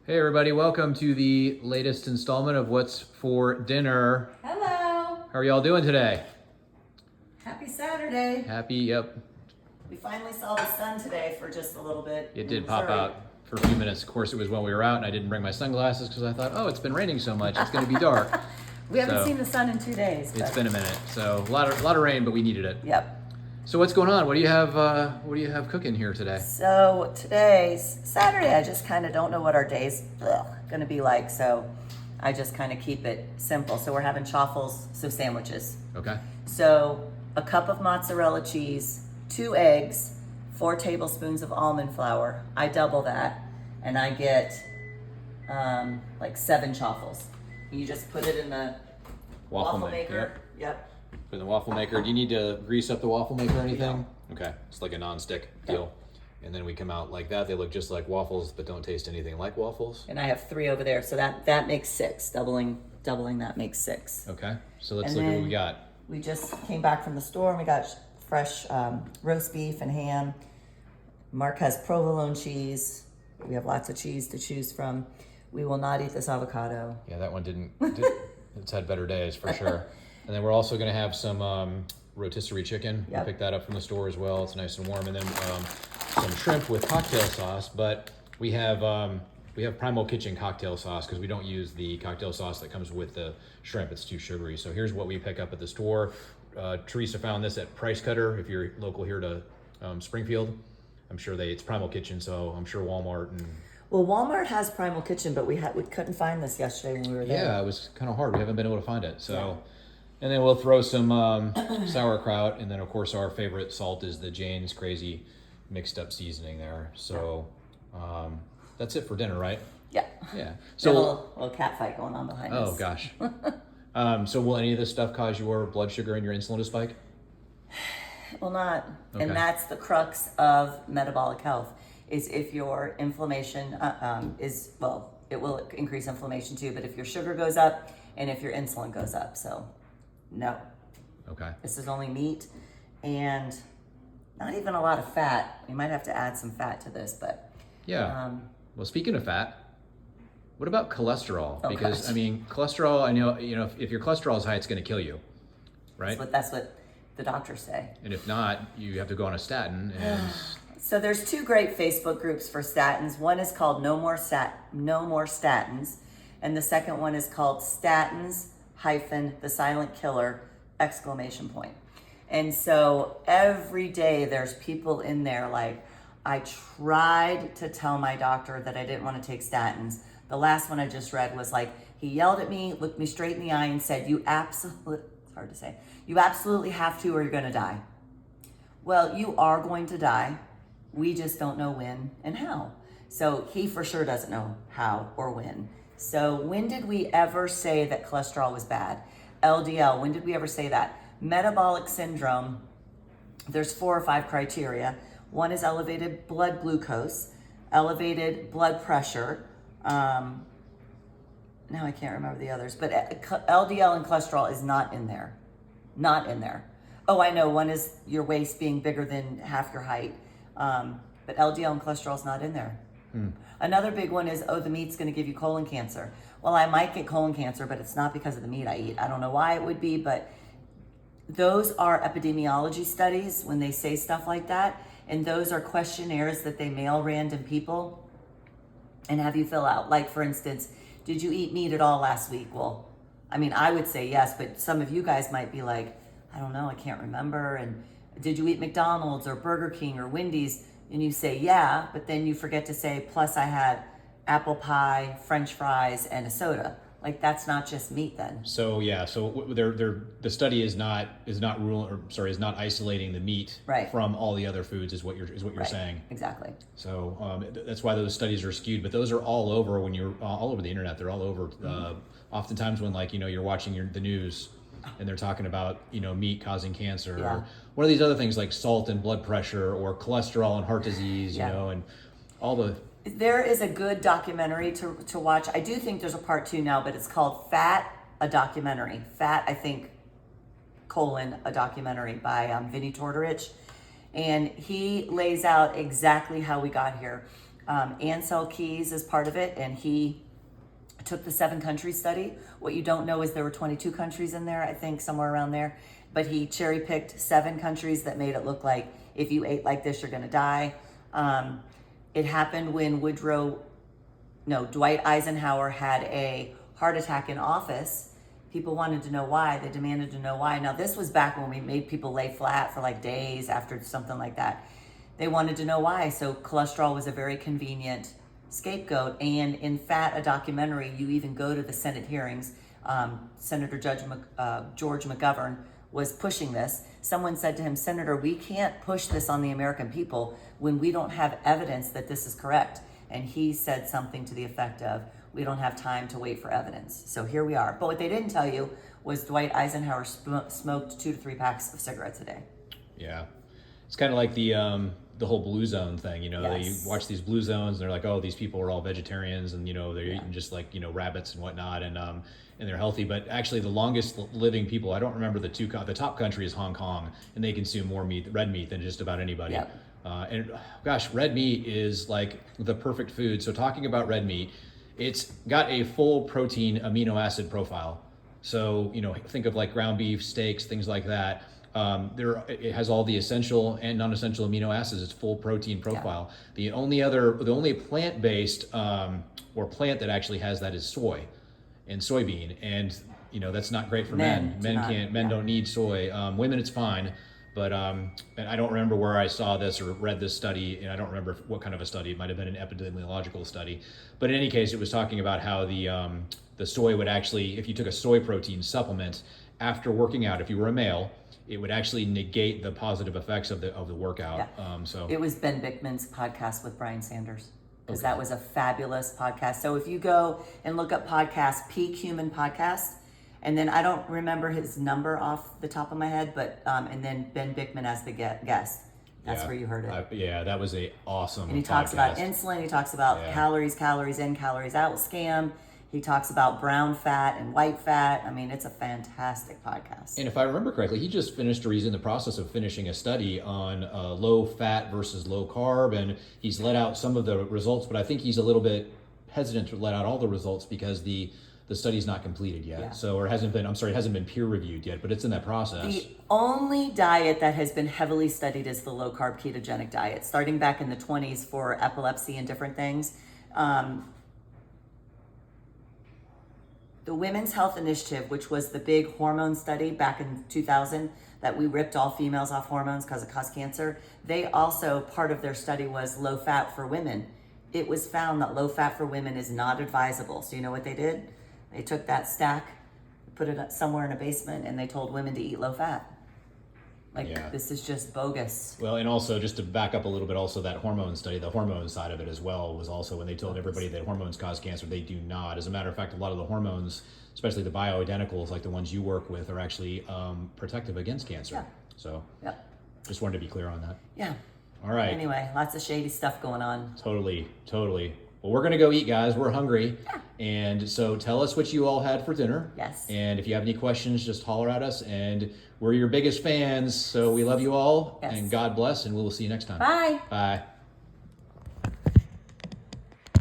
Hey everybody, welcome to the latest installment of What's for Dinner. Hello. How are y'all doing today? Happy Saturday. Happy, yep. We finally saw the sun today for just a little bit. It did pop out for a few minutes. Of course, it was when we were out and I didn't bring my sunglasses because I thought, oh, it's been raining so much, it's gonna be dark. We haven't seen the sun in 2 days. It's been a minute. So a lot of rain, but we needed it. Yep. So what's going on? What do you have cooking here today? So today's Saturday. I just kind of don't know what our day's gonna be like. So I just kind of keep it simple. So we're having Chaffles, so sandwiches. Okay. So a cup of mozzarella cheese, 2 eggs, 4 tablespoons of almond flour. I double that and I get like 7 Chaffles. You just put it in the waffle maker. Yep. Put in the waffle maker. Do you need to grease up the waffle maker or anything? No. Okay. It's like a non-stick deal. And then we come out like that. They look just like waffles, but don't taste anything like waffles. And I have 3 over there, so that makes 6. Doubling that makes 6. Okay. So let's look at what we got. We just came back from the store and we got fresh roast beef and ham. Mark has provolone cheese. We have lots of cheese to choose from. We will not eat this avocado. Yeah, that one it's had better days for sure. And then we're also going to have some rotisserie chicken. Yep. We picked that up from the store as well. It's nice and warm. And then some shrimp with cocktail sauce. But we have Primal Kitchen cocktail sauce because we don't use the cocktail sauce that comes with the shrimp. It's too sugary. So here's what we pick up at the store. Teresa found this at Price Cutter. If you're local here to Springfield, I'm sure it's Primal Kitchen. So I'm sure Walmart and... Well, Walmart has Primal Kitchen, but we couldn't find this yesterday when we were there. Yeah, it was kind of hard. We haven't been able to find it. So. Yeah. And then we'll throw some sauerkraut, and then of course our favorite salt is the Jane's Crazy mixed up seasoning there. So that's it for dinner, right? Yeah. Yeah. So a little cat fight going on behind us. Oh gosh. So will any of this stuff cause your blood sugar and your insulin to spike? Well, not. Okay. And that's the crux of metabolic health. Is if your inflammation it will increase inflammation too. But if your sugar goes up and if your insulin goes up, so. No. Okay. This is only meat and not even a lot of fat. You might have to add some fat to this, but... Yeah. Well, speaking of fat, what about cholesterol? Oh, because, gosh. I mean, cholesterol, I know, if your cholesterol is high, it's going to kill you, right? That's what the doctors say. And if not, you have to go on a statin and... So there's 2 great Facebook groups for statins. One is called No More Statins, and the second one is called Statins the silent killer ! And so every day there's people in there like, I tried to tell my doctor that I didn't want to take statins. The last one I just read was like, he yelled at me, looked me straight in the eye and said, you absolutely have to or you're going to die. Well, you are going to die. We just don't know when and how. So he for sure doesn't know how or when. So when did we ever say that cholesterol was bad? LDL, when did we ever say that? Metabolic syndrome, there's 4 or 5 criteria. One is elevated blood glucose, elevated blood pressure. Now I can't remember the others, but LDL and cholesterol is not in there. Not in there. Oh, I know, one is your waist being bigger than half your height. But LDL and cholesterol is not in there. Another big one is, the meat's going to give you colon cancer. Well, I might get colon cancer, but it's not because of the meat I eat. I don't know why it would be, but those are epidemiology studies when they say stuff like that. And those are questionnaires that they mail random people and have you fill out. Like, for instance, did you eat meat at all last week? Well, I mean, I would say yes, but some of you guys might be like, I don't know, I can't remember. And did you eat McDonald's or Burger King or Wendy's? And you say, yeah, but then you forget to say, plus I had apple pie, French fries, and a soda. Like, that's not just meat then. So yeah, so the study is not isolating the meat from all the other foods is what you're saying. Exactly. So that's why those studies are skewed, but those are all over when you're all over the internet. They're all over. Oftentimes when you're watching the news and they're talking about meat causing cancer or one of these other things like salt and blood pressure or cholesterol and heart disease, and all the... There is a good documentary to watch. I do think there's a part 2 now, but it's called Fat, a documentary. Fat, I think, a documentary by Vinnie Tortorich. And he lays out exactly how we got here. Ansel Keys is part of it, and he took the 7-country study. What you don't know is there were 22 countries in there, I think, somewhere around there. But he cherry picked 7 countries that made it look like if you ate like this, you're gonna die. It happened when Dwight Eisenhower had a heart attack in office. People wanted to know why. They demanded to know why. Now, this was back when we made people lay flat for like days after something like that. They wanted to know why. So cholesterol was a very convenient scapegoat. And in Fat, a documentary, you even go to the Senate hearings. Senator George McGovern was pushing this. Someone said to him, Senator, we can't push this on the American people when we don't have evidence that this is correct. And he said something to the effect of, we don't have time to wait for evidence. So here we are. But what they didn't tell you was Dwight Eisenhower smoked 2 to 3 packs of cigarettes a day. Yeah. It's kind of like the whole blue zone thing, you know. Yes. You watch these blue zones and they're like, oh, these people are all vegetarians and, you know, they're eating just like, you know, rabbits and whatnot, and they're healthy. But actually the longest living people, I don't remember the top country is Hong Kong, and they consume more red meat than just about anybody. Yep. And gosh, red meat is like the perfect food. So talking about red meat, it's got a full protein amino acid profile. So, you know, think of like ground beef, steaks, things like that. It has all the essential and non-essential amino acids. It's full protein profile. Yeah. The only plant-based or plant that actually has that is soy and soybean, and you know that's not great for men. Men don't need soy. Women, it's fine. But and I don't remember where I saw this or read this study, and I don't remember what kind of a study. It might have been an epidemiological study. But in any case, it was talking about how the soy would actually, if you took a soy protein supplement after working out, if you were a male, it would actually negate the positive effects of the workout. Yeah. So it was Ben Bickman's podcast with Brian Sanders, because that was a fabulous podcast. So if you go and look up podcasts, Peak Human Podcast, and then I don't remember his number off the top of my head, but and then Ben Bickman as the guest. That's where you heard it. That was a awesome. And he talks about insulin. He talks about calories in, calories out scam. He talks about brown fat and white fat. I mean, it's a fantastic podcast. And if I remember correctly, he just finished, or he's in the process of finishing a study on low fat versus low carb, and he's let out some of the results, but I think he's a little bit hesitant to let out all the results because the study's not completed yet. Yeah. So, it hasn't been peer reviewed yet, but it's in that process. The only diet that has been heavily studied is the low carb ketogenic diet, starting back in the 1920s for epilepsy and different things. The Women's Health Initiative, which was the big hormone study back in 2000 that we ripped all females off hormones because it caused cancer, they also, part of their study was low fat for women. It was found that low fat for women is not advisable. So you know what they did? They took that stack, put it somewhere in a basement, and they told women to eat low fat. This is just bogus. Well, and also just to back up a little bit, also that hormone study, the hormone side of it as well, was also when they told everybody that hormones cause cancer. They do not. As a matter of fact, a lot of the hormones, especially the bioidenticals, like the ones you work with, are actually protective against cancer. Yeah. So just wanted to be clear on that. Yeah. All right. Anyway, lots of shady stuff going on. Totally. Well, we're going to go eat, guys. We're hungry. Yeah. And so tell us what you all had for dinner. Yes. And if you have any questions, just holler at us. And we're your biggest fans. So we love you all. Yes. And God bless. And we will see you next time. Bye. Bye.